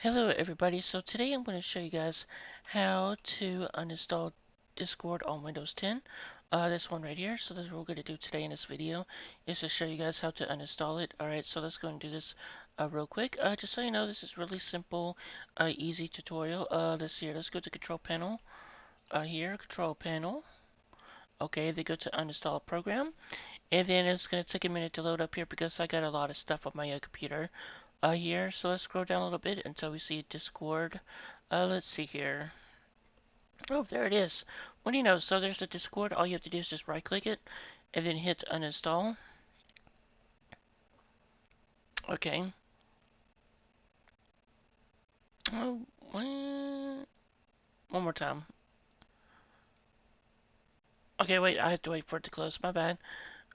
Hello everybody, so today I'm going to show you guys how to uninstall Discord on Windows 10. This one right here, so that's what we're going to do today in this video, is to show you guys how to uninstall it. Alright, so let's go and do this real quick. Just so you know, this is really simple, easy tutorial. Let's see here, let's go to Control Panel. Here, Control Panel. Okay, then go to Uninstall a Program. And then it's going to take a minute to load up here because I got a lot of stuff on my computer here. So let's scroll down a little bit until we see Discord. Let's see here. Oh, there it is. What do you know? So there's the Discord. All you have to do is just right click it and then hit uninstall. Okay. Oh, one more time. Okay, wait. I have to wait for it to close. My bad.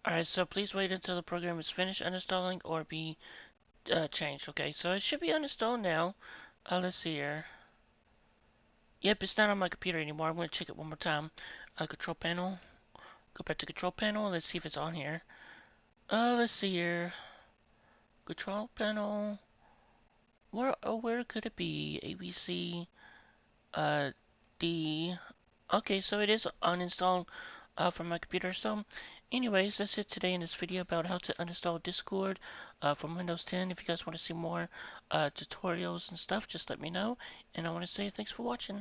Alright, so please wait until the program is finished uninstalling or be changed. Okay, so it should be uninstalled now. Let's see here. Yep, it's not on my computer anymore. I'm going to check it one more time. Control panel. Go back to control panel. Let's see if it's on here. Let's see here. Control panel. Where could it be? ABC. D. Okay, so it is uninstalled from my computer. So, anyways, that's it today in this video about how to uninstall Discord from Windows 10. If you guys want to see more tutorials and stuff, just let me know. And I want to say thanks for watching.